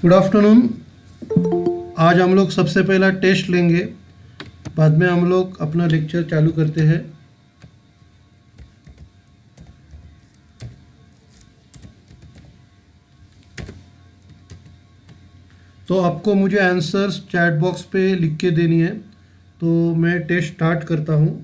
Good afternoon. आज हम लोग सबसे पहला टेस्ट लेंगे, बाद में हम लोग अपना लेक्चर चालू करते हैं। तो आपको मुझे आंसर्स चैट बॉक्स पे लिख के देनी है। तो मैं टेस्ट स्टार्ट करता हूँ।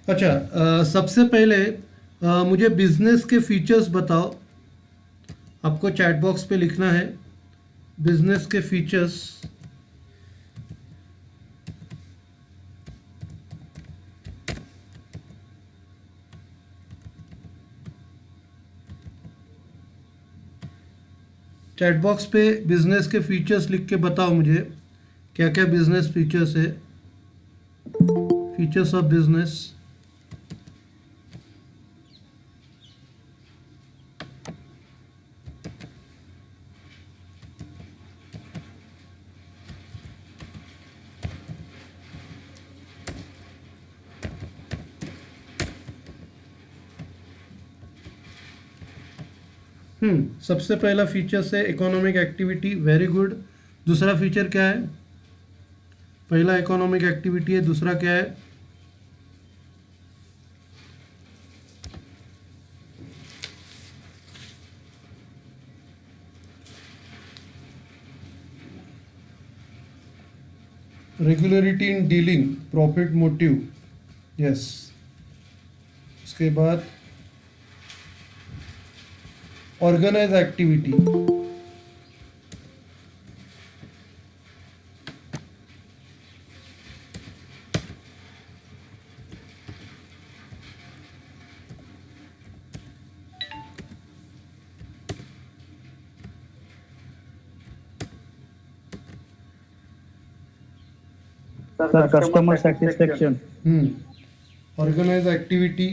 अच्छा, सबसे पहले मुझे बिजनेस के फीचर्स बताओ। आपको चैट बॉक्स पे लिखना है बिजनेस के फीचर्स। चैट बॉक्स पे बिजनेस के फीचर्स लिख के बताओ मुझे क्या क्या बिजनेस फीचर्स है। Features of business. सबसे पहला फीचर्स है इकोनॉमिक एक्टिविटी। Very good. दूसरा फीचर क्या है? पहला इकोनॉमिक एक्टिविटी है, दूसरा क्या है? Regularity in dealing, profit motive. Yes. उसके बाद organise activity. Sir customer satisfaction. Organise activity.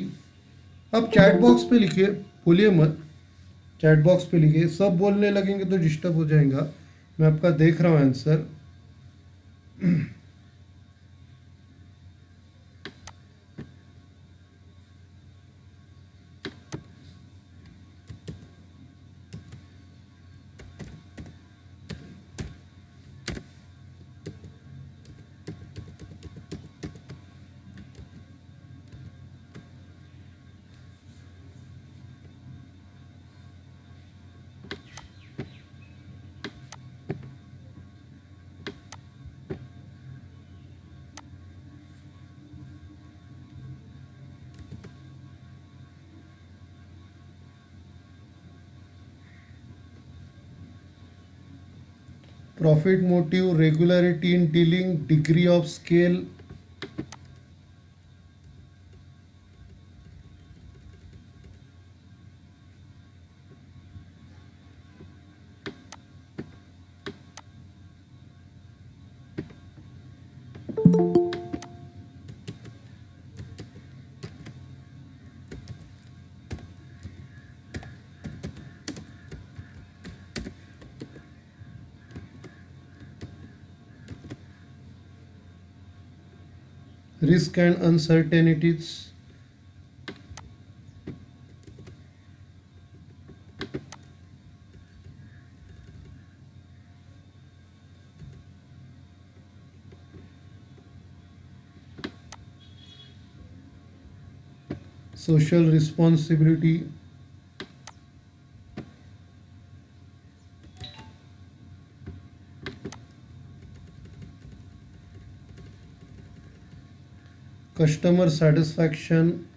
अब चैट बॉक्स पे लिखिए, बोलिए मत। चैट बॉक्स पे लिखिए, सब बोलने लगेंगे तो डिस्टर्ब हो जाएगा। मैं आपका देख रहा हूँ answer. profit motive, regularity in dealing, degree of scale, risk and uncertainties, social responsibility, customer satisfaction,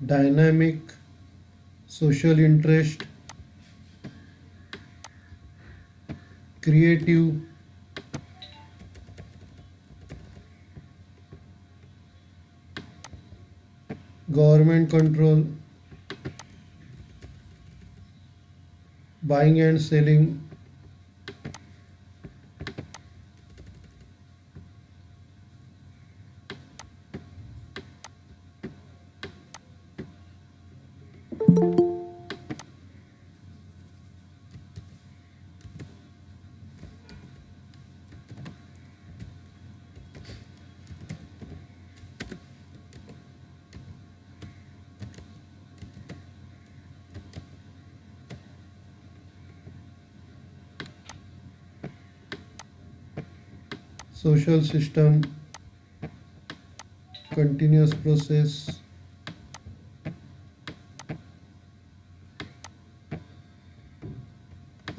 dynamic, social interest, creative, government control, buying and selling, social system, continuous process.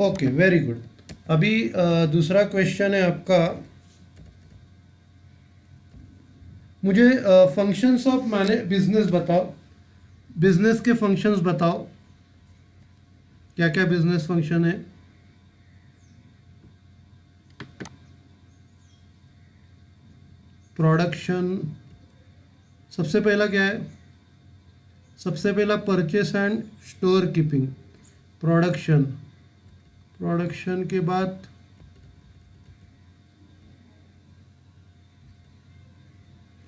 Okay, very good. अभी दूसरा question है आपका, मुझे functions of मैने business बताओ, business के functions बताओ, क्या क्या बिजनेस फंक्शन है। प्रोडक्शन, सबसे पहला क्या है, सबसे पहला purchase and store keeping, production, production के बाद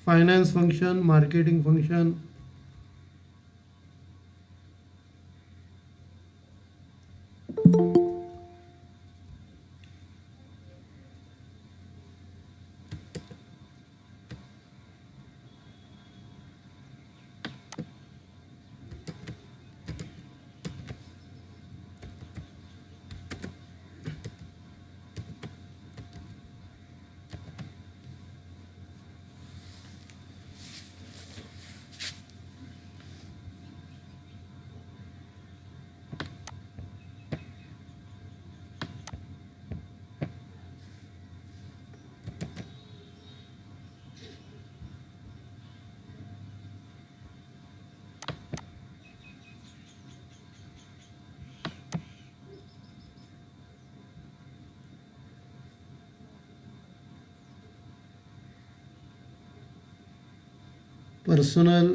finance function, marketing function, personal,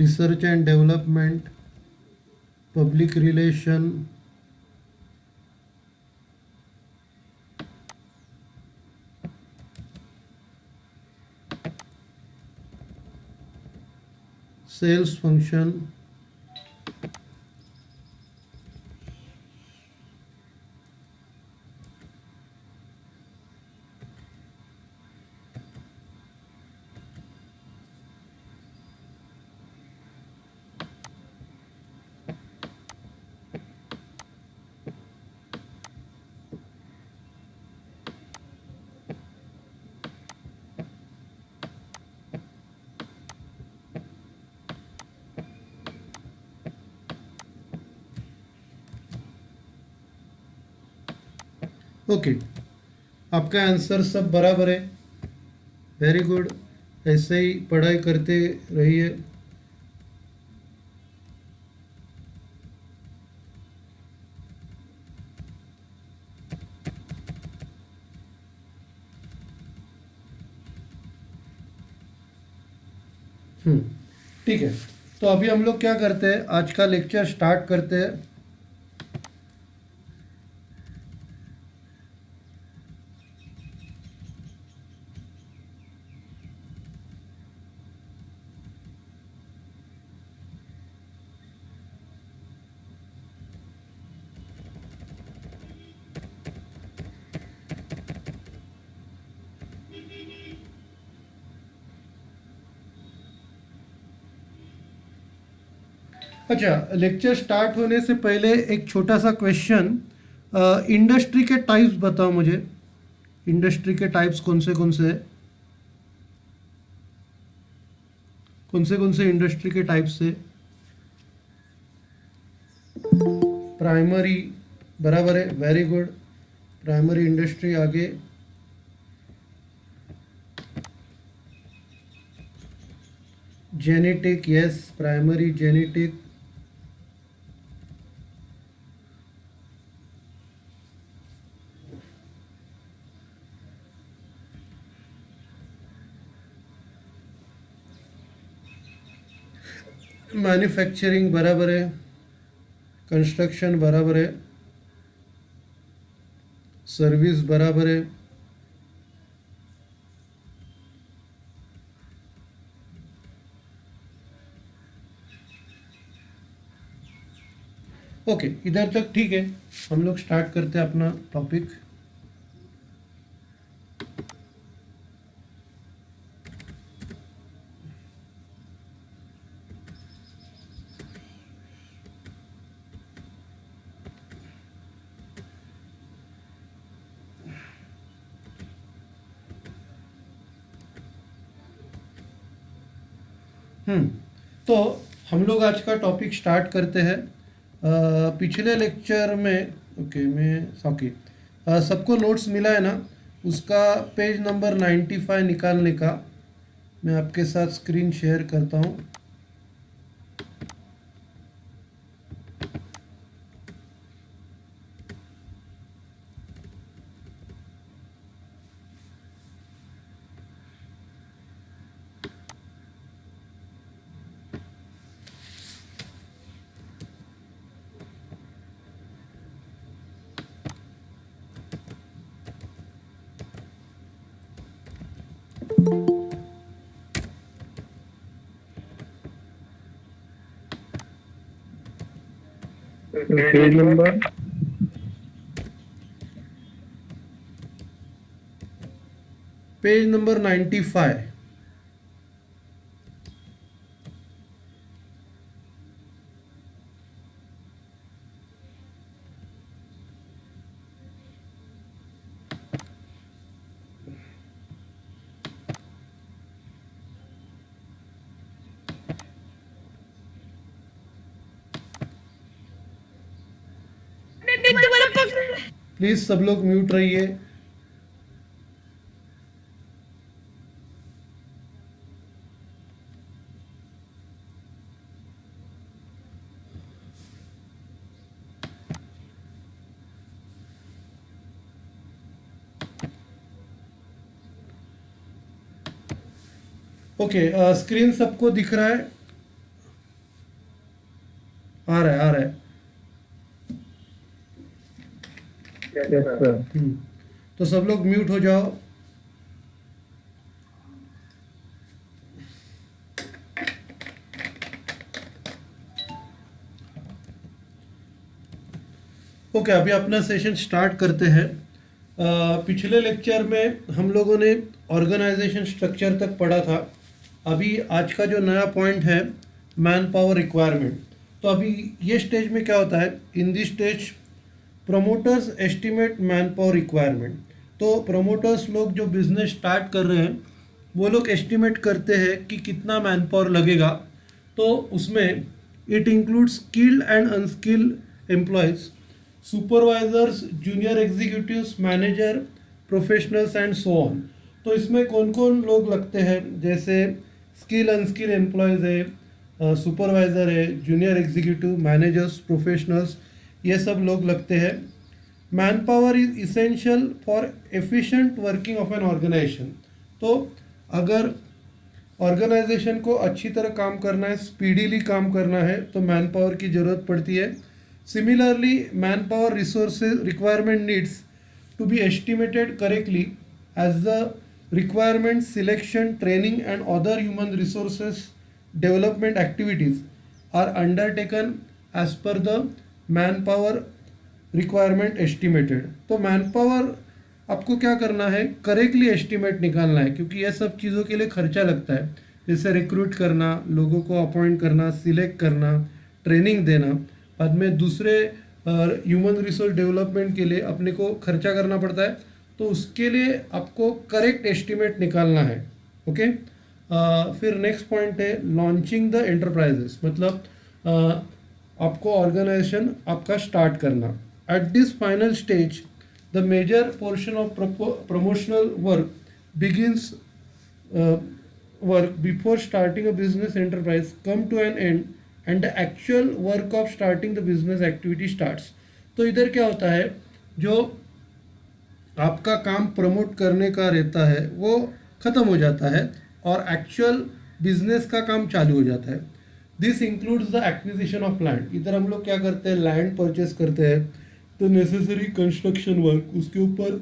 research and development, public relation, sales function, okay, आपका आंसर सब बराबर है, वेरी गुड। ऐसे ही पढ़ाई करते रहिए। ठीक है, तो अभी हम लोग क्या करते हैं, आज का लेक्चर स्टार्ट करते हैं। अच्छा, लेक्चर स्टार्ट होने से पहले एक छोटा सा क्वेश्चन, इंडस्ट्री के टाइप्स बताओ मुझे। इंडस्ट्री के टाइप्स कौन से हैं? कौन से इंडस्ट्री के टाइप्स है? प्राइमरी, बराबर है, वेरी गुड। प्राइमरी इंडस्ट्री, आगे genetic, yes, primary genetic. Manufacturing बराबर है, कंस्ट्रक्शन बराबर है, सर्विस बराबर है, ओके, इधर तक ठीक है। हम लोग स्टार्ट करते हैं अपना टॉपिक। तो हम लोग आज का टॉपिक स्टार्ट करते हैं। पिछले लेक्चर में, ओके, सबको नोट्स मिला है ना? उसका पेज नंबर 95 निकालने का मैं आपके साथ स्क्रीन शेयर करता हूँ। Page number page number 95। Please सब लोग म्यूट रहिए। ओके, स्क्रीन सबको दिख रहा है? आ रहा है। Yes sir. तो सब लोग म्यूट हो जाओ। ओके, अभी अपना सेशन स्टार्ट करते हैं। पिछले लेक्चर में हम लोगों ने ऑर्गेनाइजेशन स्ट्रक्चर तक पढ़ा था। अभी आज का जो नया पॉइंट है, मैन पावर रिक्वायरमेंट। तो अभी ये स्टेज में क्या होता है, in this stage promoters estimate man power requirement. तो प्रोमोटर्स लोग जो बिजनेस स्टार्ट कर रहे हैं, वो लोग एस्टिमेट करते हैं कि कितना मैन पावर लगेगा। तो उसमें it includes skilled and unskilled employees. Supervisors, junior executives, manager, professionals and so on. तो इसमें कौन कौन लोग लगते हैं, जैसे स्किल अनस्किल एम्प्लॉयज़ है, सुपरवाइज़र है, जूनियर एग्जीक्यूटिव, मैनेजर्स, प्रोफेशनल्स, ये सब लोग लगते हैं। Man power is essential for efficient working of an organisation. तो अगर ऑर्गेनाइजेशन को अच्छी तरह काम करना है, स्पीडीली काम करना है, तो मैन पावर की ज़रूरत पड़ती है। Similarly man power resources requirement needs to be estimated correctly as the requirement, selection, training and other human resources development activities are undertaken as per the manpower requirement estimated। तो manpower आपको क्या करना है, correctly estimate निकालना है, क्योंकि यह सब चीज़ों के लिए खर्चा लगता है, जैसे रिक्रूट करना, लोगों को अपॉइंट करना, सिलेक्ट करना, ट्रेनिंग देना, बाद में दूसरे ह्यूमन रिसोर्स डेवलपमेंट के लिए अपने को खर्चा करना पड़ता है। तो उसके लिए आपको करेक्ट एस्टिमेट निकालना है। ओके, फिर नेक्स्ट पॉइंट है लॉन्चिंग द एंटरप्राइजेस, मतलब आपको ऑर्गेनाइजेशन आपका स्टार्ट करना। At this final stage the major portion of promotional work begins work before starting a business enterprise come to an end and the actual work of starting the business activity starts. तो इधर क्या होता है, जो आपका काम promote करने का रहता है वो ख़त्म हो जाता है और एक्चुअल बिजनेस का काम चालू हो जाता है। This includes the acquisition of land. इधर हम लोग क्या करते हैं, लैंड परचेस करते हैं, तो नेसेसरी कंस्ट्रक्शन वर्क, उसके ऊपर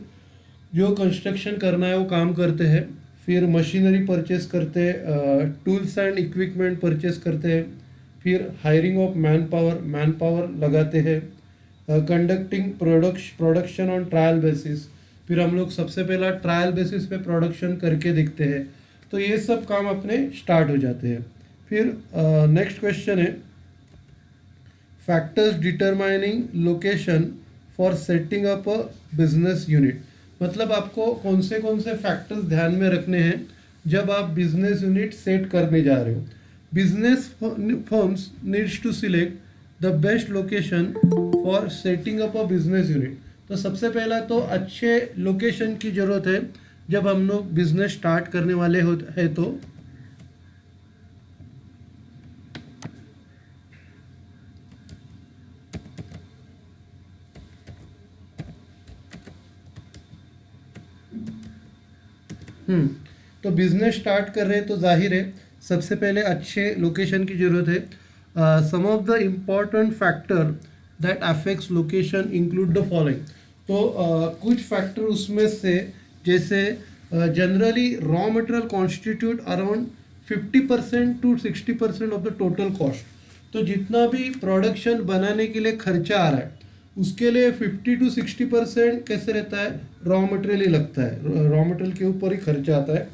जो कंस्ट्रक्शन करना है वो काम करते हैं। फिर मशीनरी परचेस करते हैं, टूल्स एंड इक्विपमेंट परचेस करते हैं। फिर हायरिंग ऑफ मैन पावर लगाते हैं। Conducting production on trial basis, फिर हम लोग सबसे पहला ट्रायल बेसिस पे प्रोडक्शन करके देखते हैं। तो ये सब काम अपने स्टार्ट हो जाते हैं। फिर नेक्स्ट क्वेश्चन है factors determining location for setting up a business unit. मतलब आपको कौन से फैक्टर्स ध्यान में रखने हैं जब आप बिजनेस यूनिट सेट करने जा रहे हो। Business firms needs to select the best location for setting up a business unit. तो सबसे पहला तो अच्छे लोकेशन की ज़रूरत है जब हम लोग बिजनेस स्टार्ट करने वाले हैं। तो तो बिजनेस स्टार्ट कर रहे हैं तो जाहिर है सबसे पहले अच्छे लोकेशन की ज़रूरत है। Some of the important factor that affects location include the following. तो कुछ फैक्टर उसमें से, जैसे generally raw material constitute around 50% to 60% of the total cost. तो जितना भी प्रोडक्शन बनाने के लिए खर्चा आ रहा है उसके लिए 50 to 60% कैसे रहता है, रॉ मटेरियल ही लगता है, रॉ मटेरियल के ऊपर ही खर्चा आता है।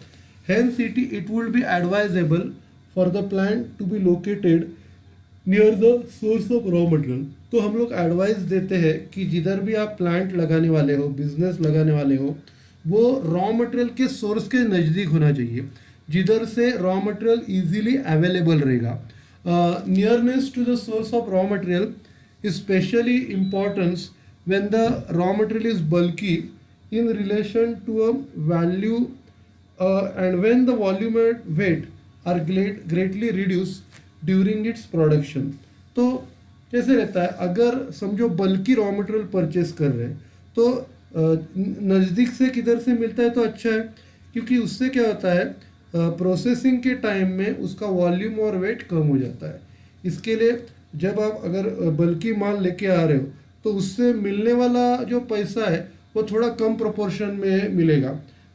Hence it would be advisable for the plant to be located near the source of raw material. तो हम लोग एडवाइस देते हैं कि जिधर भी आप प्लांट लगाने वाले हो, बिजनेस लगाने वाले हो, वो रॉ मटेरियल के सोर्स के नज़दीक होना चाहिए, जिधर से रॉ मटेरियल इजीली अवेलेबल रहेगा। Nearness to the source of raw material is specially important when the raw material is bulky in relation to a value and when the volume and weight are greatly reduced during its production। तो कैसे रहता है, अगर समझो बल्कि raw material purchase कर रहे हैं तो नज़दीक से किधर से मिलता है तो अच्छा है, क्योंकि उससे क्या होता है प्रोसेसिंग के टाइम में उसका वॉल्यूम और वेट कम हो जाता है। इसके लिए जब आप अगर बल्कि माल लेके आ रहे हो तो उससे मिलने वाला जो पैसा है वो थोड़ा कम प्रोपोर्शन में मिलेगा,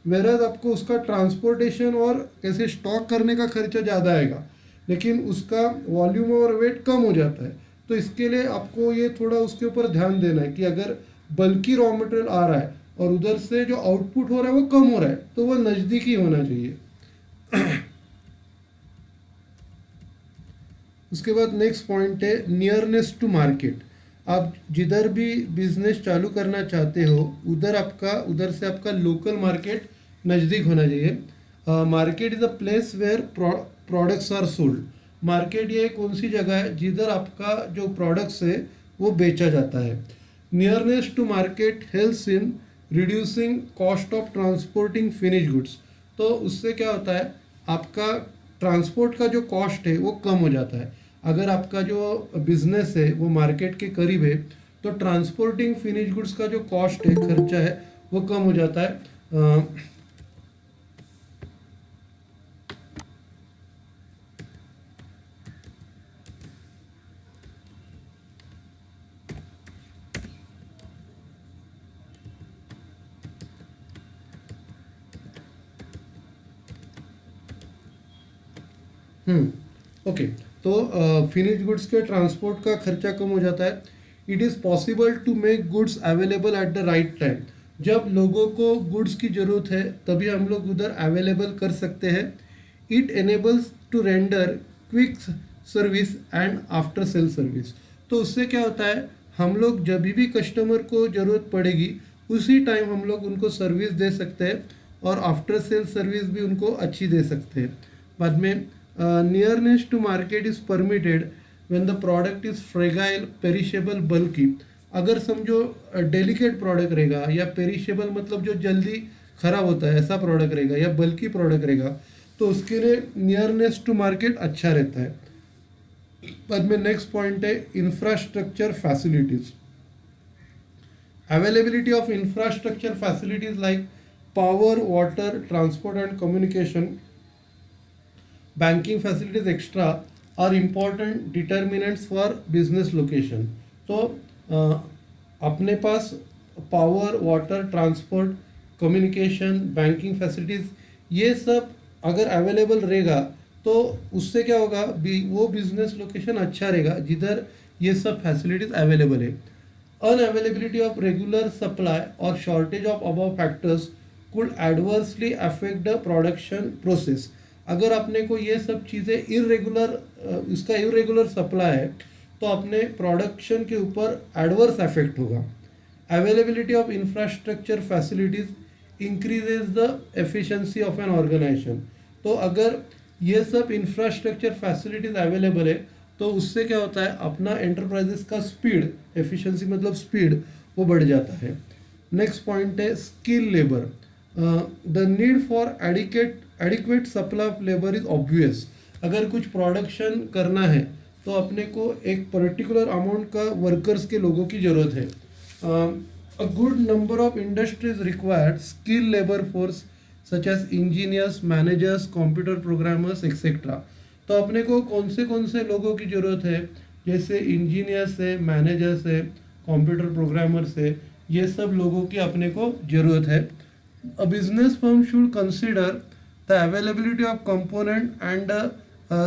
वेराज आपको उसका ट्रांसपोर्टेशन और कैसे स्टॉक करने का खर्चा ज़्यादा आएगा, लेकिन उसका वॉल्यूम और वेट कम हो जाता है। तो इसके लिए आपको ये थोड़ा उसके ऊपर ध्यान देना है कि अगर बल्कि रॉ मटेरियल आ रहा है और उधर से जो आउटपुट हो रहा है वो कम हो रहा है तो वो नज़दीकी होना चाहिए। उसके बाद नेक्स्ट पॉइंट है नियरनेस टू मार्केट। आप जिधर भी बिजनेस चालू करना चाहते हो उधर से आपका लोकल मार्केट नज़दीक होना चाहिए। Market is a place where products are sold. Market ये कौन सी जगह है जिधर आपका जो प्रोडक्ट्स है वो बेचा जाता है। Nearness to market helps in reducing cost of transporting finish goods. तो उससे क्या होता है, आपका ट्रांसपोर्ट का जो कॉस्ट है वो कम हो जाता है। अगर आपका जो बिजनेस है वो मार्केट के करीब है तो ट्रांसपोर्टिंग फिनिश गुड्स का जो कॉस्ट है, खर्चा है, वो कम हो जाता है। ओके। तो फिनिश गुड्स के ट्रांसपोर्ट का खर्चा कम हो जाता है। It is possible to make goods available at the right time. जब लोगों को गुड्स की ज़रूरत है तभी हम लोग उधर अवेलेबल कर सकते हैं। It enables to render quick service and after sale service. तो उससे क्या होता है, हम लोग जब भी कस्टमर को ज़रूरत पड़ेगी उसी टाइम हम लोग उनको सर्विस दे सकते हैं और आफ्टर सेल सर्विस भी उनको अच्छी दे सकते हैं। बाद में nearness to market is permitted when the product is fragile, perishable, बल्कि। अगर समझो डेलिकेट प्रोडक्ट रहेगा या पेरिशेबल मतलब जो जल्दी खराब होता है ऐसा प्रोडक्ट रहेगा या बल्कि प्रोडक्ट रहेगा तो उसके लिए नियरनेस टू मार्केट अच्छा रहता है। बाद में नेक्स्ट पॉइंट है infrastructure facilities. Availability of infrastructure facilities like power, water, transport and communication, banking facilities extra are important determinants for business location। तो अपने पास power, water, transport, communication, banking facilities ये सब अगर अवेलेबल रहेगा तो उससे क्या होगा, वो बिजनेस लोकेशन अच्छा रहेगा जिधर ये सब फैसिलिटीज़ अवेलेबल है। Unavailability of regular supply or shortage of above factors could adversely affect the production process। अगर अपने को ये सब चीज़ें इसका इरेगुलर सप्लाई है तो अपने प्रोडक्शन के ऊपर एडवर्स इफेक्ट होगा। Availability of infrastructure facilities increases the efficiency of an organisation. तो अगर ये सब इंफ्रास्ट्रक्चर फैसिलिटीज़ अवेलेबल है तो उससे क्या होता है, अपना एंटरप्राइजेस का स्पीड, एफिशिएंसी मतलब स्पीड, वो बढ़ जाता है। नेक्स्ट पॉइंट है skill labour. The need for adequate supply of labour is obvious. अगर कुछ प्रोडक्शन करना है तो अपने को एक पर्टिकुलर अमाउंट का वर्कर्स के लोगों की ज़रूरत है। A good number of industries required skill labour force such as engineers, managers, computer programmers etcetera. तो अपने को कौन से लोगों की ज़रूरत है, जैसे इंजीनियर्स है, मैनेजर्स है, कंप्यूटर प्रोग्रामर्स है, ये सब लोगों की अपने को ज़रूरत है। A business firm should consider the availability of component and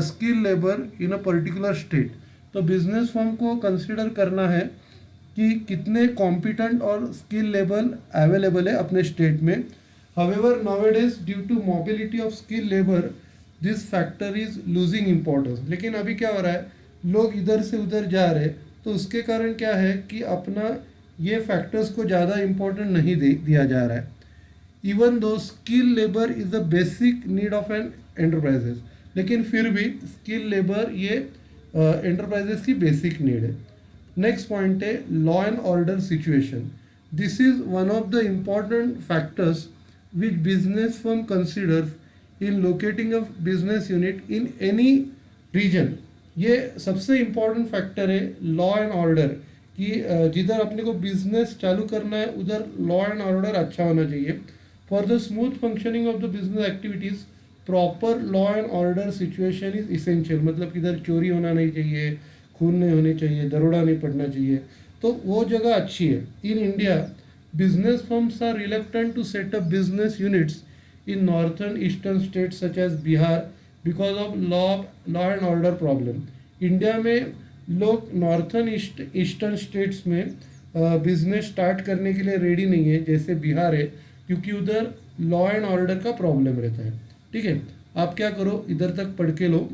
skill labour in a particular state. तो बिजनेस फर्म को कंसिडर करना है कि कितने कॉम्पिटेंट और स्किल लेबर अवेलेबल है अपने स्टेट में। However nowadays due to mobility of skill labour this factor is losing importance. लेकिन अभी क्या हो रहा है, लोग इधर से उधर जा रहे हैं तो उसके कारण क्या है कि अपना ये फैक्टर्स को ज़्यादा इम्पोर्टेंट नहीं दिया जा रहा है। Even though skill labour is the basic need of an enterprises, लेकिन फिर भी स्किल लेबर ये एंटरप्राइजेस की बेसिक नीड है। नेक्स्ट पॉइंट है law and order situation. This is one of the important factors which business firm considers in locating a business unit in any region. ये सबसे important factor है law and order कि जिधर अपने को business चालू करना है उधर लॉ एंड ऑर्डर अच्छा होना चाहिए। For the smooth functioning of the business activities proper law and order situation is essential. मतलब किधर चोरी होना नहीं चाहिए, खून नहीं होने चाहिए, दरोड़ा नहीं पड़ना चाहिए, तो वो जगह अच्छी है। In India business firms are reluctant to set up business units in northern eastern states such as Bihar because of law and order problem। India में लोग नॉर्थन ईस्टर्न स्टेट्स में बिजनेस स्टार्ट करने के लिए रेडी नहीं है, जैसे बिहार है, क्योंकि उधर लॉ एंड ऑर्डर का प्रॉब्लम रहता है। ठीक है, आप क्या करो, इधर तक पढ़ के लो।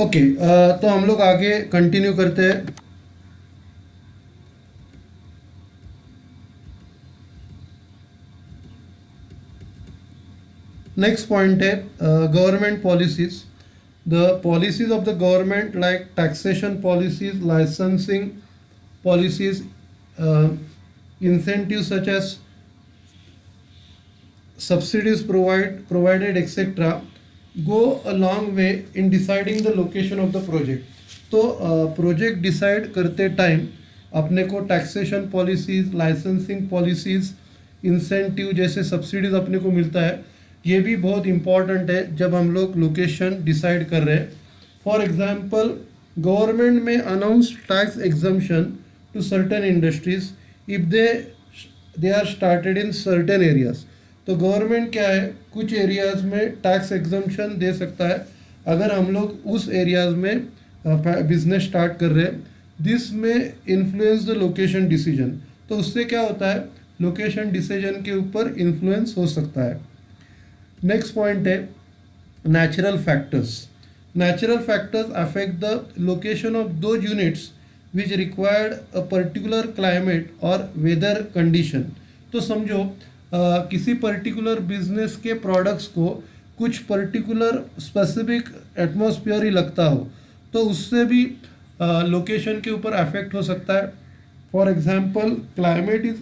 ओके, तो हम लोग आगे कंटिन्यू करते हैं। नेक्स्ट पॉइंट है government policies. The policies of the government like taxation policies, licensing policies, incentive such as subsidies provided etc go a long way in deciding the location of the project। तो project decide करते time अपने को taxation policies, licensing policies, incentive जैसे subsidies अपने को मिलता है, ये भी बहुत इंपॉर्टेंट है जब हम लोग लोकेशन डिसाइड कर रहे हैं। फॉर एग्जांपल, गवर्नमेंट में announce tax exemption to certain industries if they are started in certain areas. तो गवर्नमेंट क्या है, कुछ एरियाज़ में टैक्स एग्जम्पशन दे सकता है अगर हम लोग उस एरियाज़ में बिजनेस स्टार्ट कर रहे हैं। दिस में इन्फ्लुएंस द लोकेशन डिसीजन। तो उससे क्या होता है, लोकेशन डिसीजन के ऊपर इन्फ्लुएंस हो सकता है। नेक्स्ट पॉइंट है natural factors. Natural factors affect the location of those units which required a particular climate और वेदर कंडीशन। तो समझो किसी पर्टिकुलर बिजनेस के प्रोडक्ट्स को कुछ पर्टिकुलर स्पेसिफिक एटमॉस्फेयर ही लगता हो, तो उससे भी लोकेशन के ऊपर अफेक्ट हो सकता है। For example, climate is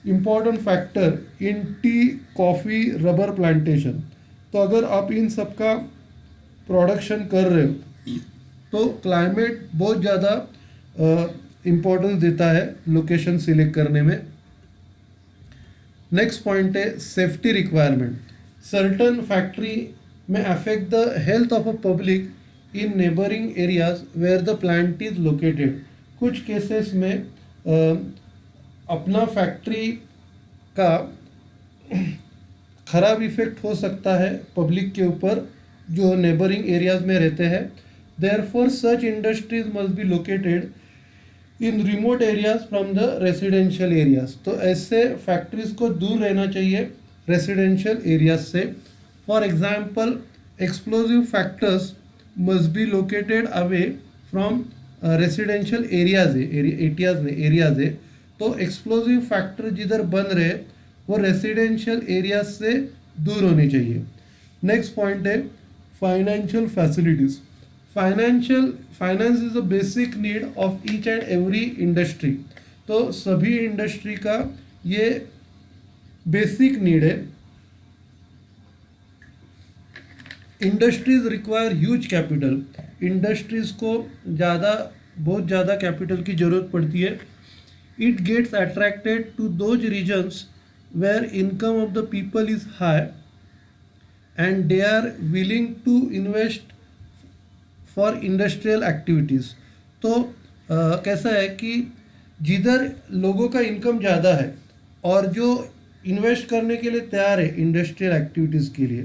important factor in T, coffee, rubber plantation. तो अगर आप इन सब का प्रोडक्शन कर रहे हो तो क्लाइमेट बहुत ज़्यादा इम्पोर्टेंस देता है लोकेशन सिलेक्ट करने में। नेक्स्ट पॉइंट है सेफ्टी रिक्वायरमेंट। सर्टन फैक्ट्री में affect the health of a public in neighbouring areas where the plant is located. कुछ केसेस में अपना फैक्ट्री का ख़राब इफेक्ट हो सकता है पब्लिक के ऊपर जो नेबरिंग एरियाज में रहते हैं। Therefore such industries must be located in remote areas from the residential areas. तो ऐसे फैक्ट्रीज को दूर रहना चाहिए रेसिडेंशियल एरियाज से। For example, explosive factors must be located away from residential areas है। तो एक्सप्लोजिव फैक्टर जिधर बन रहे वो रेसिडेंशियल एरियाज से दूर होनी चाहिए। नेक्स्ट पॉइंट है financial facilities. Finance is a basic need of each and every industry. तो सभी इंडस्ट्री का ये बेसिक नीड है। Industries require huge capital. Industries को बहुत ज़्यादा कैपिटल की ज़रूरत पड़ती है। It gets attracted to those regions where income of the people is high and they are willing to invest for industrial activities. तो कैसा है कि जिधर लोगों का इनकम ज़्यादा है और जो इन्वेस्ट करने के लिए तैयार है इंडस्ट्रियल एक्टिविटीज़ के लिए,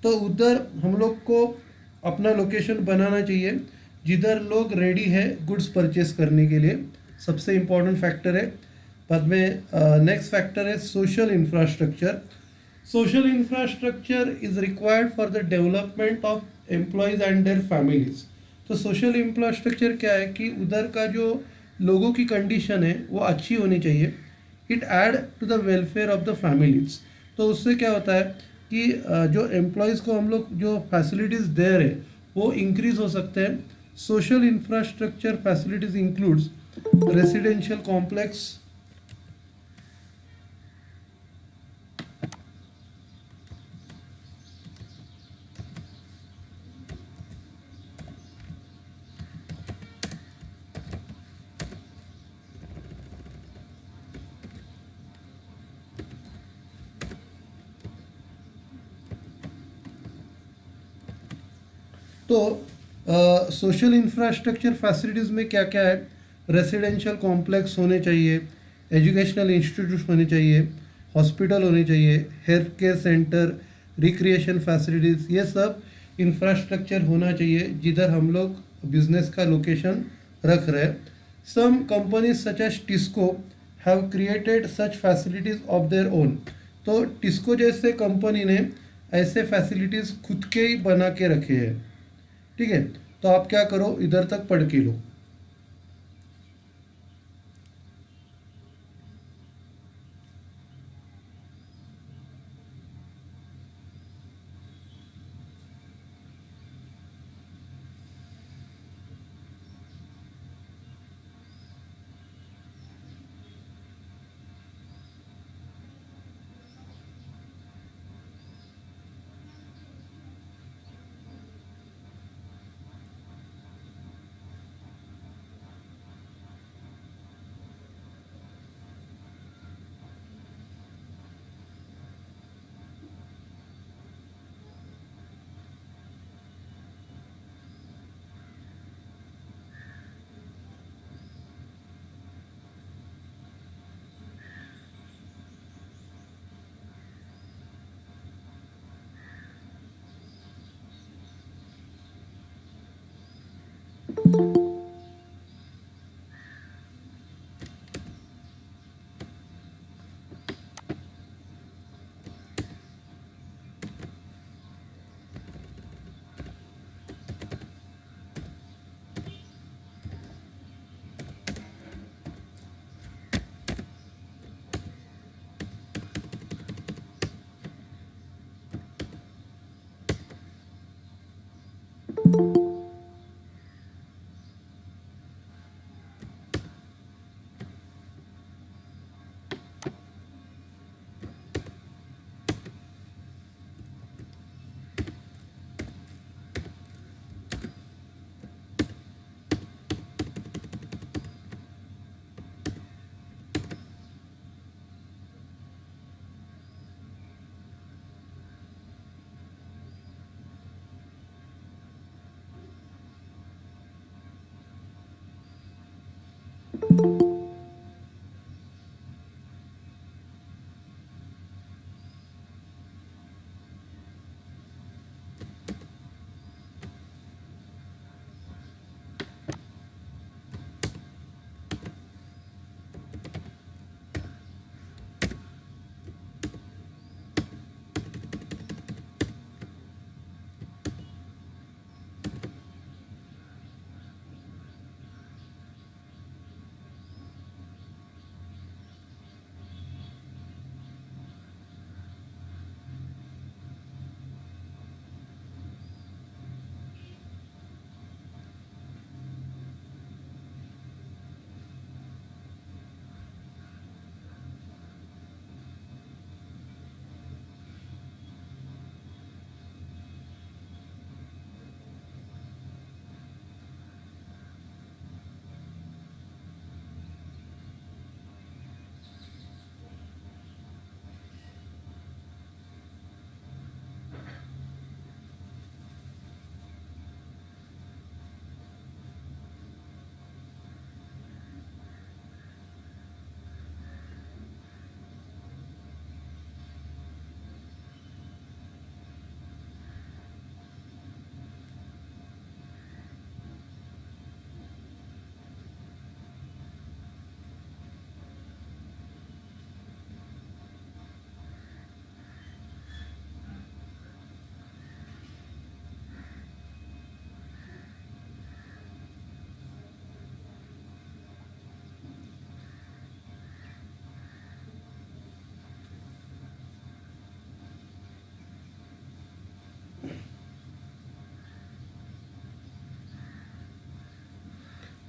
तो उधर हम लोग को अपना लोकेशन बनाना चाहिए जिधर लोग रेडी है गुड्स परचेस करने के लिए। सबसे इम्पोर्टेंट फैक्टर है। बाद में नेक्स्ट फैक्टर है social infrastructure. Social infrastructure is required for the development of employees and there families. तो सोशल इंफ्रास्ट्रक्चर क्या है कि उधर का जो लोगों की कंडीशन है वो अच्छी होनी चाहिए। It add to the welfare of the families. तो उससे क्या होता है कि जो एम्प्लॉयज़ को हम लोग जो फैसिलिटीज़ दे रहे वो इंक्रीज हो सकते हैं। Social infrastructure facilities includes residential complex, तो सोशल इंफ्रास्ट्रक्चर फैसिलिटीज़ में क्या क्या है? रेसिडेंशियल कॉम्प्लेक्स होने चाहिए, एजुकेशनल इंस्टीट्यूट होने चाहिए, हॉस्पिटल होने चाहिए, health care centre, recreation facilities, ये सब इंफ्रास्ट्रक्चर होना चाहिए जिधर हम लोग बिजनेस का लोकेशन रख रहे हैं। Some companies such as Tisco have created such facilities of their own. तो टिस्को जैसे कंपनी ने ऐसे फैसिलिटीज़ खुद के ही बना के रखे हैं। ठीक है, तो आप क्या करो, इधर तक पढ़ के लो।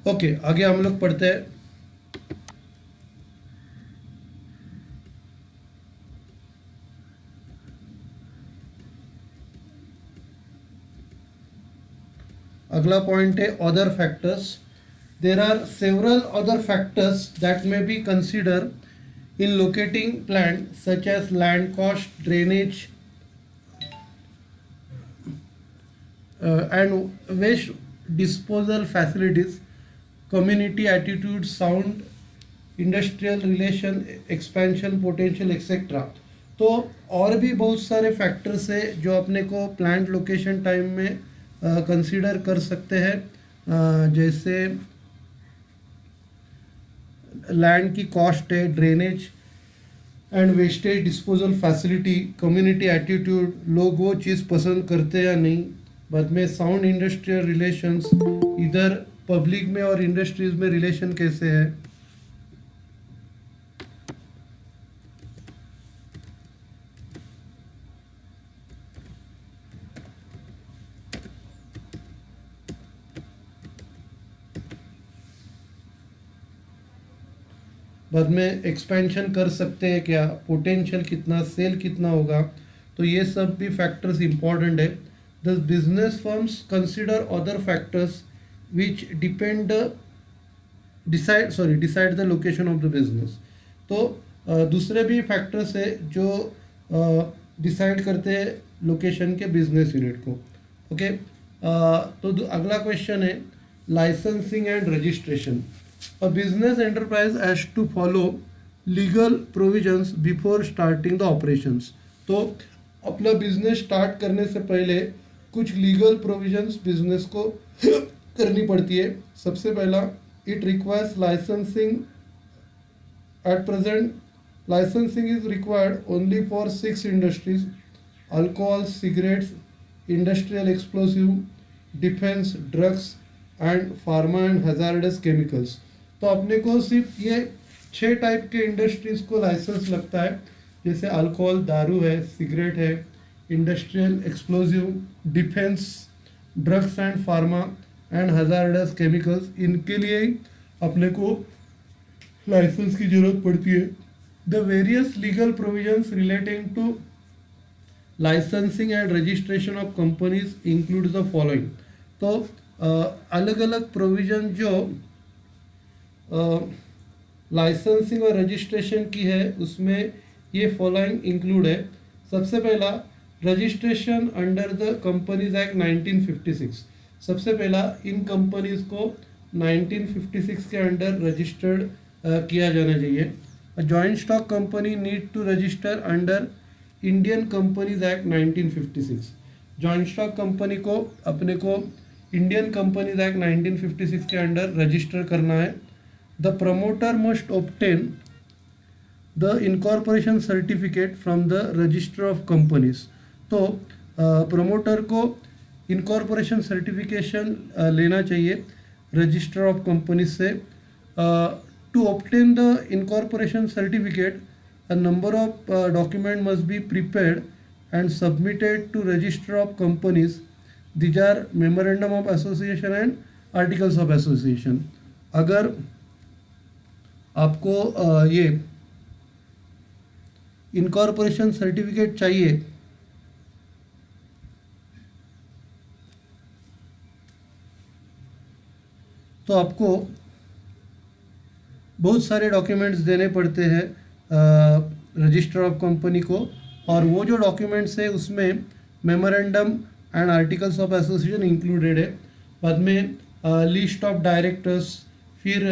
ओके, आगे हम लोग पढ़ते हैं। अगला पॉइंट है other factors. There are several other factors that may be consider in locating plant such as land cost, drainage and waste disposal facilities, community attitude, sound industrial relation, expansion potential etc. तो और भी बहुत सारे factors है जो अपने को plant location time में कंसीडर कर सकते हैं, जैसे लैंड की कॉस्ट है, drainage and wastage disposal facility, community attitude, लोग वो चीज़ पसंद करते हैं या नहीं। बाद में साउंड इंडस्ट्रियल रिलेशंस, इधर पब्लिक में और इंडस्ट्रीज में रिलेशन कैसे है। बाद में एक्सपेंशन कर सकते हैं क्या, पोटेंशियल कितना, सेल कितना होगा, तो ये सब भी फैक्टर्स इंपॉर्टेंट है। The business firms consider other factors which decide the location of the business. तो दूसरे भी फैक्टर्स है जो डिसाइड करते हैं लोकेशन के बिजनेस यूनिट को। ओके, तो अगला क्वेश्चन है licensing and registration. A business enterprise has to follow legal provisions before starting the operations. तो अपना बिजनेस स्टार्ट करने से पहले कुछ लीगल प्रोविजंस बिजनेस को करनी पड़ती है। सबसे पहला, it requires licensing. At present licensing is required only for 6 industries: alcohol, cigarettes, industrial explosive, defence, drugs and pharma and hazardous chemicals. तो अपने को सिर्फ ये 6 टाइप के इंडस्ट्रीज को लाइसेंस लगता है, जैसे अल्कोहल दारू है, सिगरेट है, industrial explosive, defence, drugs and pharma and hazardous chemicals. इनके लिए ही अपने को लाइसेंस की जरूरत पड़ती है। The various legal provisions relating to licensing and registration of companies include the following. तो अलग अलग प्रोविजन जो लाइसेंसिंग और रजिस्ट्रेशन की है उसमें ये फॉलोइंग इंक्लूड है। सबसे पहला, registration under the companies act 1956। सबसे पहला इन कंपनीज को 1956 के अंडर रजिस्टर्ड किया जाना चाहिए। Joint stock company need to register under Indian companies act 1956। Joint stock company को अपने को इंडियन कंपनीज एक्ट 1956 के अंडर रजिस्टर करना है। The promoter must obtain the incorporation certificate from the register of companies. तो प्रमोटर को incorporation certification लेना चाहिए रजिस्टर ऑफ कंपनीज से। To obtain the incorporation certificate, a number of document must be prepared and submitted to register of companies. These are memorandum of association and articles of association. अगर आपको ये incorporation certificate चाहिए तो आपको बहुत सारे documents देने पड़ते हैं रजिस्टर ऑफ कंपनी को, और वो जो डॉक्यूमेंट्स है उसमें memorandum and articles of association included है। बाद में लिस्ट ऑफ डायरेक्टर्स, फिर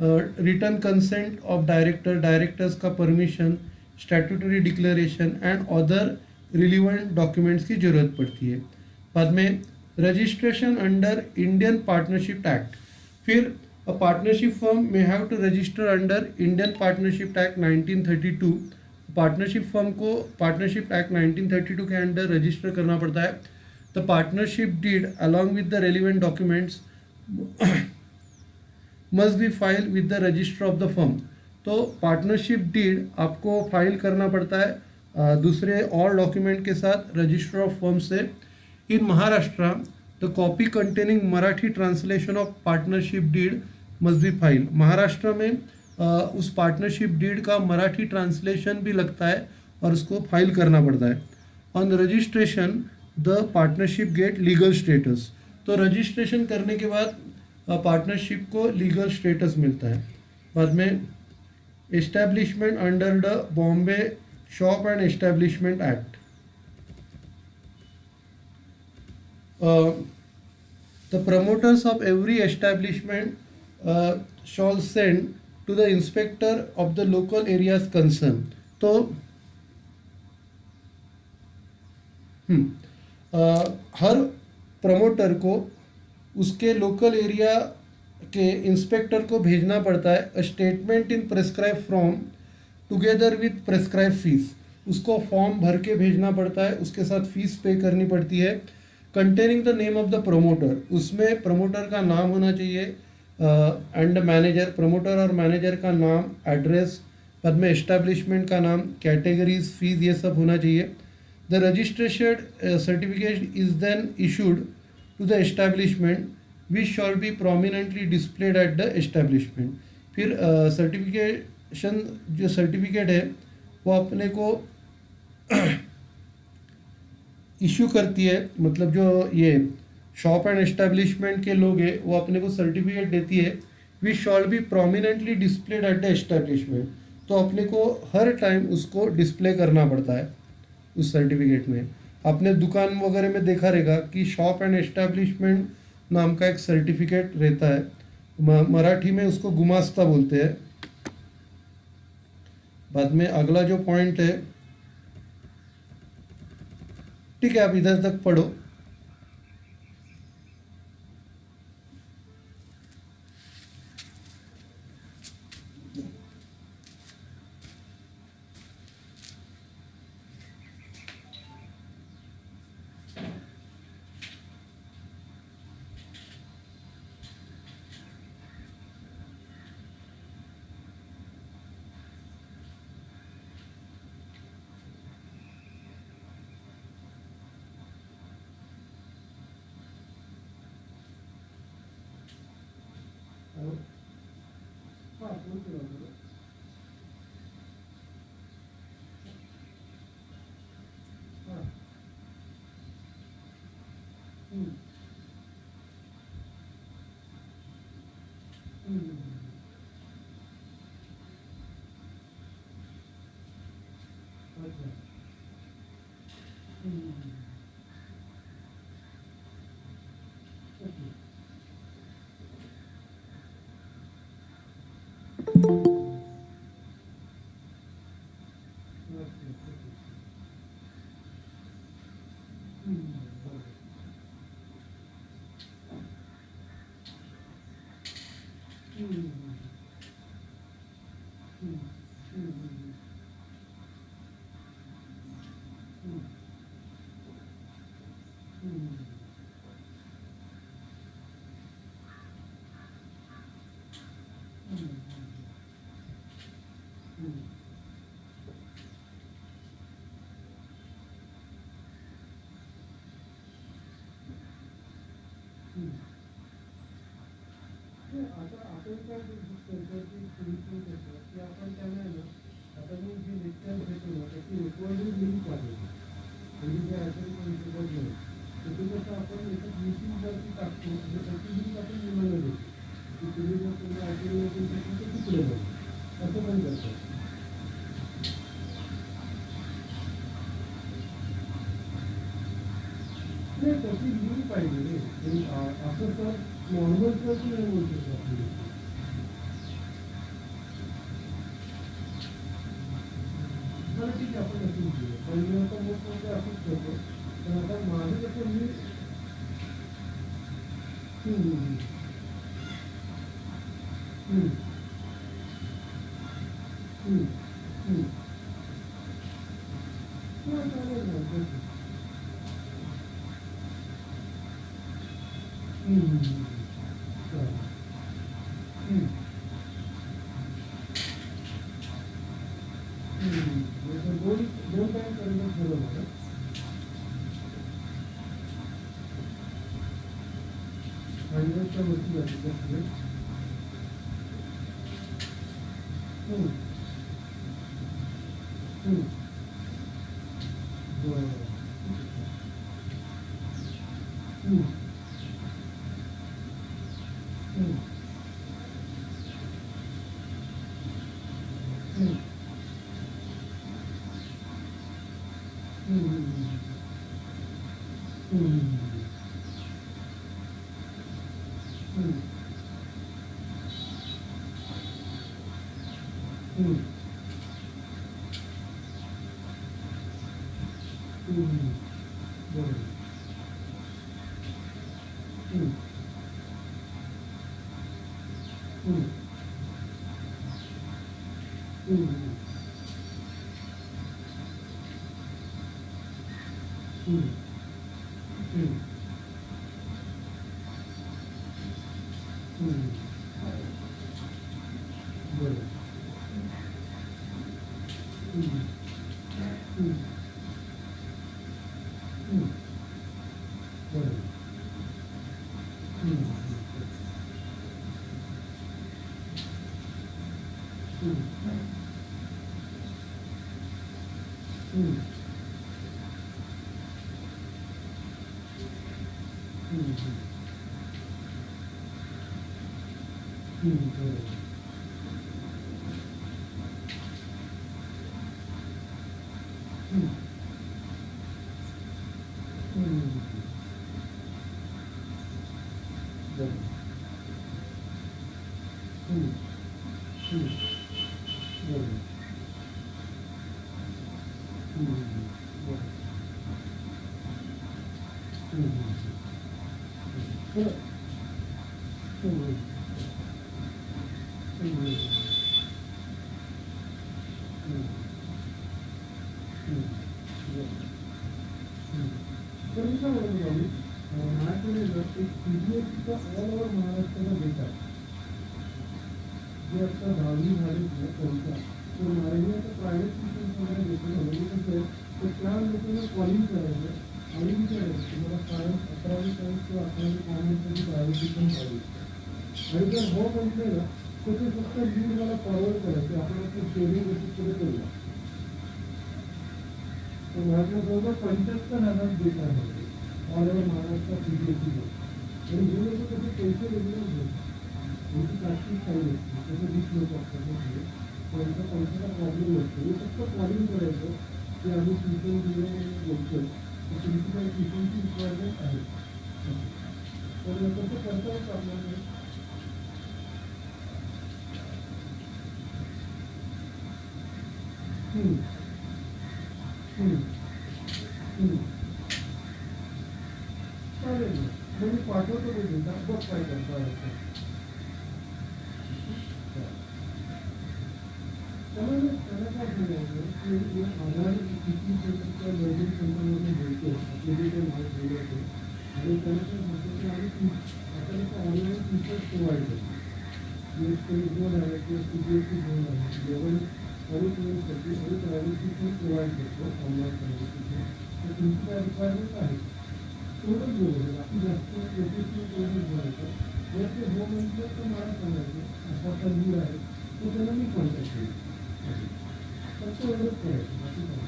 रिटर्न कंसेंट ऑफ डायरेक्टर्स का permission, statutory declaration and other relevant documents की ज़रूरत पड़ती है। बाद में registration under Indian partnership act, फिर A partnership firm may have to register under Indian Partnership Act 1932। Partnership firm को पार्टनरशिप एक्ट 1932 के अंडर रजिस्टर करना पड़ता है। The partnership deed along with the relevant documents must be file with the register of the firm. तो partnership deed आपको file करना पड़ता है दूसरे और डॉक्यूमेंट के साथ रजिस्टर ऑफ फर्म से। In Maharashtra the copy containing Marathi translation of partnership deed must be file. Maharashtra में उस पार्टनरशिप डीड का मराठी ट्रांसलेशन भी लगता है और उसको फाइल करना पड़ता है। On registration the partnership get legal status. तो रजिस्ट्रेशन करने के बाद पार्टनरशिप को लीगल स्टेटस मिलता है। बाद में establishment under the Bombay shop and establishment act. The promoters of every establishment shall send to the inspector of the local areas concerned. तो हर प्रमोटर को उसके लोकल एरिया के इंस्पेक्टर को भेजना पड़ता है a statement in prescribe form together with prescribe fees. उसको form भर के भेजना पड़ता है, उसके साथ फीस पे करनी पड़ती है। Containing the name of the promoter, उसमें प्रमोटर का नाम होना चाहिए एंड मैनेजर, प्रमोटर और मैनेजर का नाम, एड्रेस, बाद में एस्टैब्लिशमेंट का नाम, कैटेगरीज, फीस, ये सब होना चाहिए। The registration certificate is then issued to the establishment which shall be prominently displayed at the establishment. फिर सर्टिफिकेशन जो सर्टिफिकेट है वो अपने को इशू करती है, मतलब जो ये शॉप एंड एस्टैब्लिशमेंट के लोग हैं वो अपने को सर्टिफिकेट देती है which shall be prominently displayed at the establishment. तो अपने को हर टाइम उसको डिस्प्ले करना पड़ता है उस सर्टिफिकेट में। आपने दुकान वगैरह में देखा रहेगा कि शॉप एंड एस्टैब्लिशमेंट नाम का एक सर्टिफिकेट रहता है, मराठी में उसको गुमास्ता बोलते हैं। बाद में अगला जो पॉइंट है, ठीक है आप इधर तक पढ़ो। आता आपण काय करतो की आपण त्यांना ना आता मी जे लेक्चर घेतो ना त्याची रेकॉर्डिंग लिंक पाठवतो, म्हणजे जे असेल कोणती बघलं तर ते कसं आपण याच्यात मीटिंगवरती टाकतो, म्हणजे त्याची लिंक आपण मुलांना देतो की तुम्ही जर तुम्ही ऐकलं तर तिकडे बघा असं पण करतो. नाही त्याची लिंक पाहिजे रे, असं तर नॉर्मल तर नाही बोलू शकतो आपली. बरं ठीक आहे आपण असं घेऊया, पहिलं तर मग कोणतं असंच करतो. पण आता माझं कसं मी चालेल ना. दोन टाइम करायचं ठरवलं. 100च्या वरती जाते त्याच्यामुळे. बरं. ऑल ओव्हर महाराष्ट्राला देतात जे आता 10वी झाले त्यांचा तो महाराष्ट्राचा प्रायव्हेट ट्युशन वगैरे देतो म्हणजे कसं आहे तर त्या लोकांना कॉलिंग करायचं आणि विचारायचं तुम्हाला सायन्स 11वी सायन्स किंवा 11वी कॉमर्ससाठी प्रायव्हेट ट्युशन पाहिजे आणि जर हो म्हटलं ना तर ते फक्त लीड मला फॉरवर्ड करायचे आपण आपलं शेअरिंग पुढे करूया तर माझ्या जवळजवळ 75,000 देत आहे ऑल ओव्हर महाराष्ट्रात CBSE आणि हे लोक त्याचे पैसे रेग्युलर घेतात त्यांची प्लॅस्टिक काही असते त्याचं 20 लोक असतात त्यांचा पैशाचा प्रॉब्लेम नसतो हे फक्त कॉलिंग करायचं की आम्ही ट्युशन दिलं बोलतोय तर तुमची काही ट्युशनची रिक्वायरमेंट आहे तर तसं करता येतं आपल्याला चालेल ना मग मी पाठवतो ते देतात बघ काय करता येतं त्याला काय सांगायचं की आधार किती सेंटरच्या लर्निंग सेंटरमध्ये बोलतो आपले जे काही मार्क दिले होते आणि त्याला काय म्हणतो की आम्ही आपल्याला ऑनलाईन टीचर्स प्रोव्हाइड करतो स्टेट बोर्ड आहे किंवा CBSE बोर्ड आहे लेवल आणि ट्वेल्थसाठी आणि प्रायव्हेट टीचर प्रोव्हाइड करतो ऑनलाईन प्रायव्हेट टीचर तर तुमची काय रिक्वायरमेंट आहे तेवढंच बोलायचं बाकी जास्त प्रोफेशनल तेवढंच बोलायचं जर ते हो म्हटलं तर मला सांगायचं असा तर लीड आहे तर त्याला मी कॉन्टॅक्ट केली फक्त एवढंच करायचं बाकी काय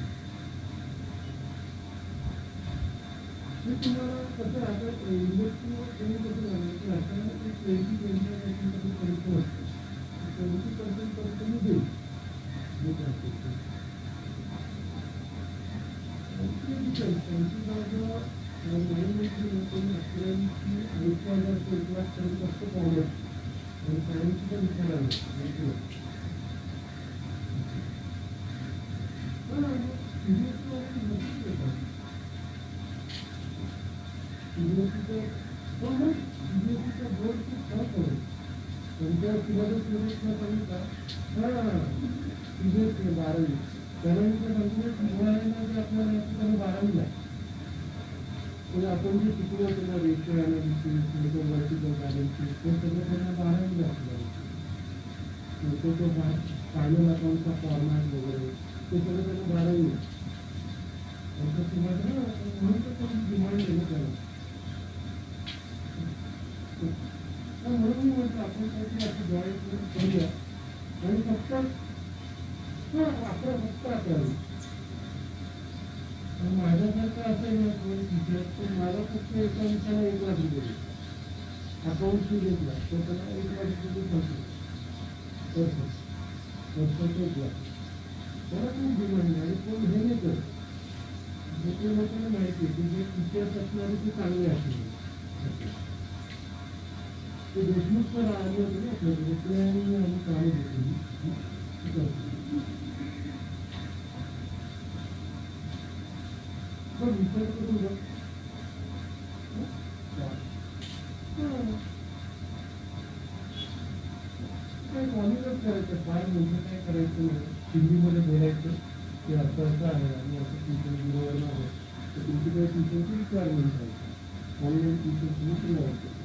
मी तुम्हाला कसं आता इंडस्ट्रीवर तुम्ही कसं झालं की आता ते 20-25% परीक्षा असते 70% पर्यंत मी देऊ त्यांची जागा मॅनेजमेंटची लोकांनी अकरावीची 80,000 1 लाख पर्यंत असतं कॉमर्स आणि सायन्सची पण विचार आलं CBSE वगैरे नक्कीच येतात CBSEचं मग CBSEचा बोर्ड खूप टफ आहे त्यांच्या सिलेबस युनिटला सांगू का CBSE 12वी त्यानंतर सांगू हिवाळ्याला जे आपल्याला त्याला 12वीला म्हणजे आपण जे शिकलो होतो ना रेशो ॲनालिसिस वर्टिकल बॅलन्सिस ते सगळं त्यांना 12वीला असलं तो फायनल अकाउंटचा फॉर्मॅट वगैरे ते सगळं त्यांना 12वीला त्यांचं सुरुवात म्हणून तर त्यांची डिमांड आहे ना त्याला म्हणून मी म्हटलं आपण काहीतरी असं जॉईन करूया आणि फक्त अकरावी माझ्यासारखं असेल ना कोणी टीचर तर मला फक्त एका विषयाला 1,00,000 रुपये अकाउंट फी घेतला तर त्याला 1,00,000 रुपये वर्षाचे 1,00,000 त्याला खूप डिमांड आहे आणि कोण हे नाही करत दुसऱ्या लोकांना माहिती आहे की जे टीचर्स असणारे ते चांगले असतील ते देशमुख तर आले होते ना आपल्याकडे ते आणि आम्ही कामे घेतली पण विचार करून बघ काय कॉलेजच करायचं फार मोठं काय करायचं नाही हिंदीमध्ये बोलायचं की असं असं आहे आणि असं टीचर बरोबर आहे तर तुमची काही टीचरची रिक्वायरमेंट आहे ऑनलाईन टीचर तुम्ही लावायचं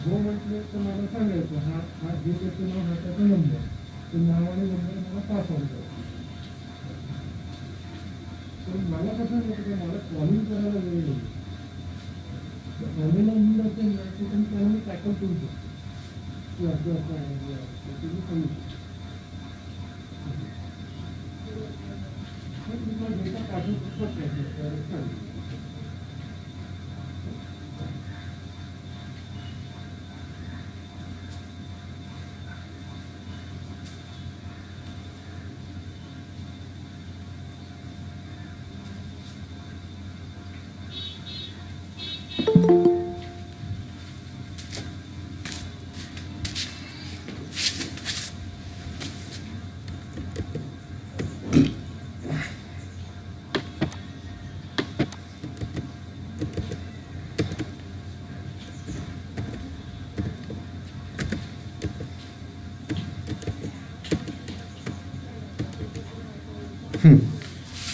हो म्हटलं तर मला सांगायचं हा हा हे त्याचं नाव हा त्याचा नंबर तो नाव आणि नंबर मला पास ऑन करायचा पण मला कसं माहिती का मला कॉलिंग करायला वेळ नाही ऑनलाईन असेल ना ते तुम्ही त्याला मी टॅकल करू शकतो की असं असं आहे तुम्ही सांगू शकतो तुम्हाला डेटा काढून सांगू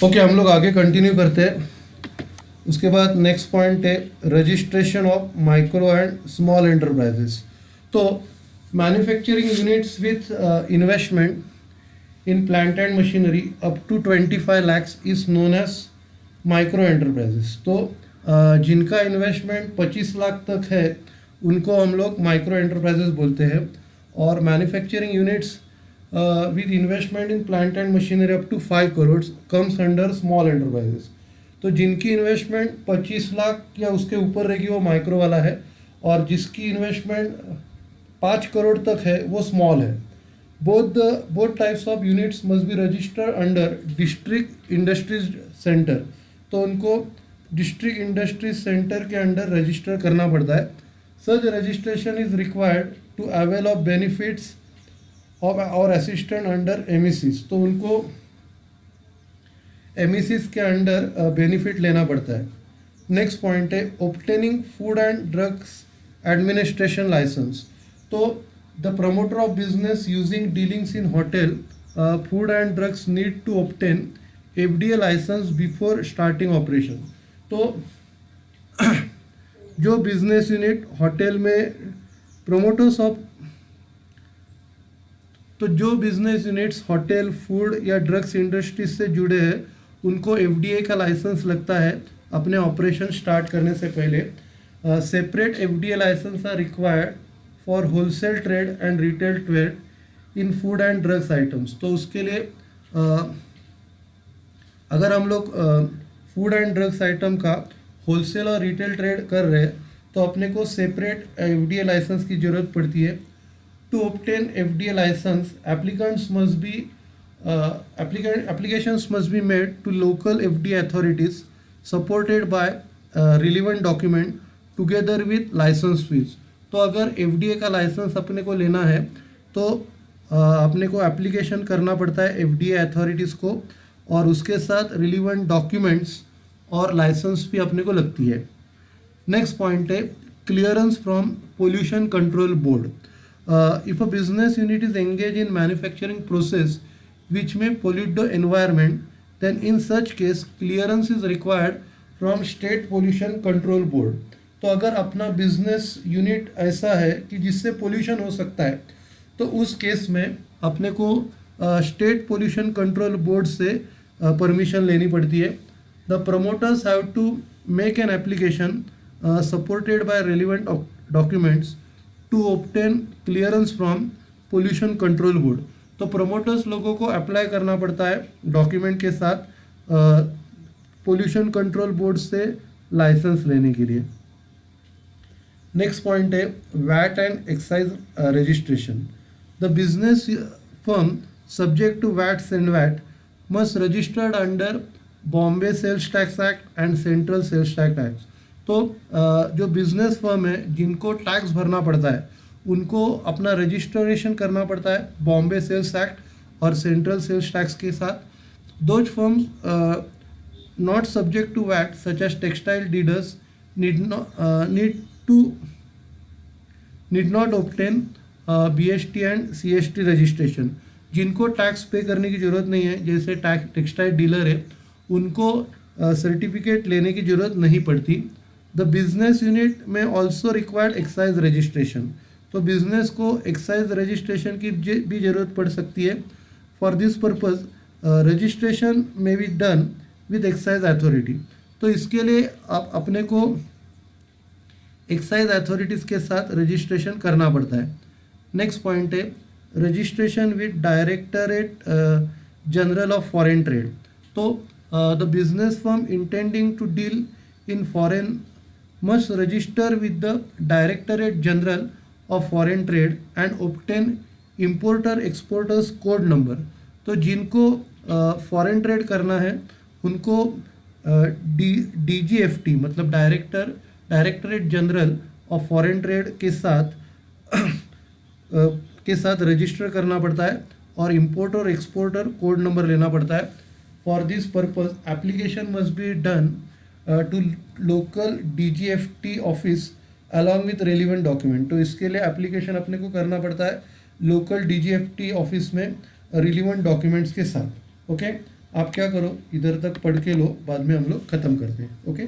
ओके हम लोग आगे कंटिन्यू करते हैं उसके बाद नेक्स्ट पॉइंट है registration of micro and small enterprises तो manufacturing units with investment in plant and machinery up to 25 lakhs is known as micro enterprises तो जिनका इन्वेस्टमेंट 25 लाख तक है उनको हम लोग माइक्रो एंटरप्राइजेस बोलते हैं और manufacturing units with investment in plant and machinery up to 5 crores comes under small enterprises तो जिनकी इन्वेस्टमेंट 25 लाख या उसके ऊपर रहेगी वो माइक्रो वाला है और जिसकी इन्वेस्टमेंट 5 करोड़ तक है वो स्मॉल है both types of units must be registered under district industries centre तो उनको डिस्ट्रिक्ट इंडस्ट्रीज सेंटर के अंडर रजिस्टर करना पड़ता है such registration is required to avail of benefits और असिस्टेंट अंडर एमईसीज तो उनको एमईसीज के अंडर बेनिफिट लेना पड़ता है नेक्स्ट पॉइंट है obtaining food and drugs administration licence तो the promoter of business using dealings in hotel food and drugs need to obtain FDA licence before starting operation तो जो बिजनेस यूनिट होटल में promoters of तो जो business units hotel food या drugs industry से जुड़े हैं उनको एफडीए का लाइसेंस लगता है अपने ऑपरेशन स्टार्ट करने से पहले separate FDA licence are required for wholesale trade and retail trade in food and drugs items तो उसके लिए अगर हम लोग फूड एंड ड्रग्स आइटम का होलसेल और रिटेल ट्रेड कर रहे हैं तो अपने को सेपरेट एफडीए लाइसेंस की ज़रूरत पड़ती है To obtain FDA license, applications must be made to local FDA authorities supported by relevant document together with license fees. तो अगर FDA का लाइसेंस अपने को लेना है तो अपने को एप्लीकेशन करना पड़ता है FDA अथॉरिटीज़ को और उसके साथ रिलीवेंट डॉक्यूमेंट्स और लाइसेंस भी अपने को लगती है नेक्स्ट पॉइंट है clearance from pollution control board if a business unit is engaged in manufacturing process which may pollute the environment then in such case clearance is required from state pollution control board तो अगर अपना business unit ऐसा है कि जिससे pollution हो सकता है तो उस केस में अपने को स्टेट पोल्यूशन कंट्रोल बोर्ड से परमिशन लेनी पड़ती है the promoters have to make an application supported by relevant documents to obtain clearance from pollution control board. तो promoters लोगों को अप्लाई करना पड़ता है डॉक्यूमेंट के साथ पोल्यूशन कंट्रोल बोर्ड से लाइसेंस लेने के लिए. नेक्स्ट पॉइंट है VAT and excise registration. The business firm subject to VATs and VAT must registered under Bombay sales tax act and central sales tax act. तो जो बिजनेस फर्म है जिनको tax भरना पड़ता है उनको अपना रजिस्ट्रेशन करना पड़ता है बॉम्बे सेल्स एक्ट और सेंट्रल सेल्स टैक्स के साथ. Those firms not subject to VAT such as textile dealers need not obtain BST and CST registration. जिनको टैक्स पे करने की ज़रूरत नहीं है जैसे टेक्सटाइल डीलर है उनको सर्टिफिकेट लेने की ज़रूरत नहीं पड़ती. द बिजनेस यूनिट में ऑल्सो रिक्वायर्ड एक्साइज रजिस्ट्रेशन. तो बिजनेस को एक्साइज रजिस्ट्रेशन की भी ज़रूरत पड़ सकती है. फॉर दिस पर्पज़ रजिस्ट्रेशन में be done with excise authority. तो इसके लिए आप अपने को एक्साइज अथॉरिटीज़ के साथ रजिस्ट्रेशन करना पड़ता है. नेक्स्ट पॉइंट है registration with directorate general of foreign trade. तो the business firm intending to deal in foreign must register with the directorate general of foreign trade and obtain importer exporters code number. तो जिनको foreign trade करना है उनको DGFT मतलब directorate general of foreign trade के साथ register करना पड़ता है और इम्पोर्टर और एक्सपोर्टर कोड नंबर लेना पड़ता है. For this purpose application must be done to local DGFT office along with relevant document. तो इसके लिए एप्लीकेशन अपने को करना पड़ता है लोकल DGFT ऑफिस में रिलीवेंट डॉक्यूमेंट्स के साथ. ओके आप क्या करो इधर तक पढ़ के लो बाद में हम लोग ख़त्म करते हैं. ओके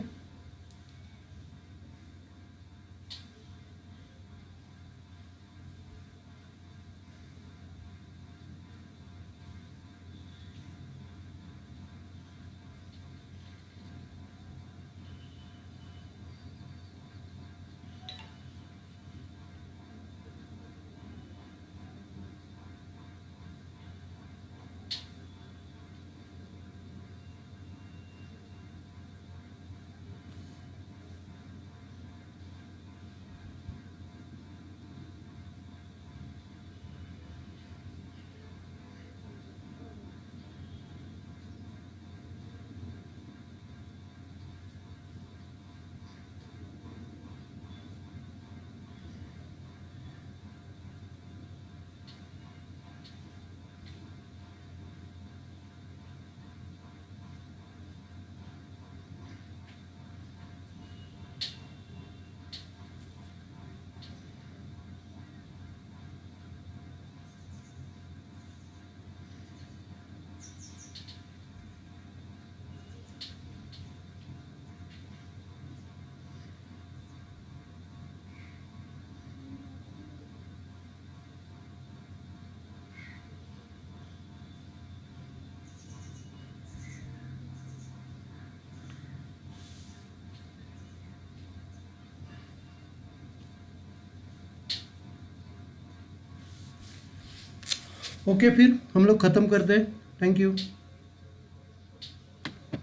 ओके फिर हम लोग ख़त्म करते हैं. Thank you.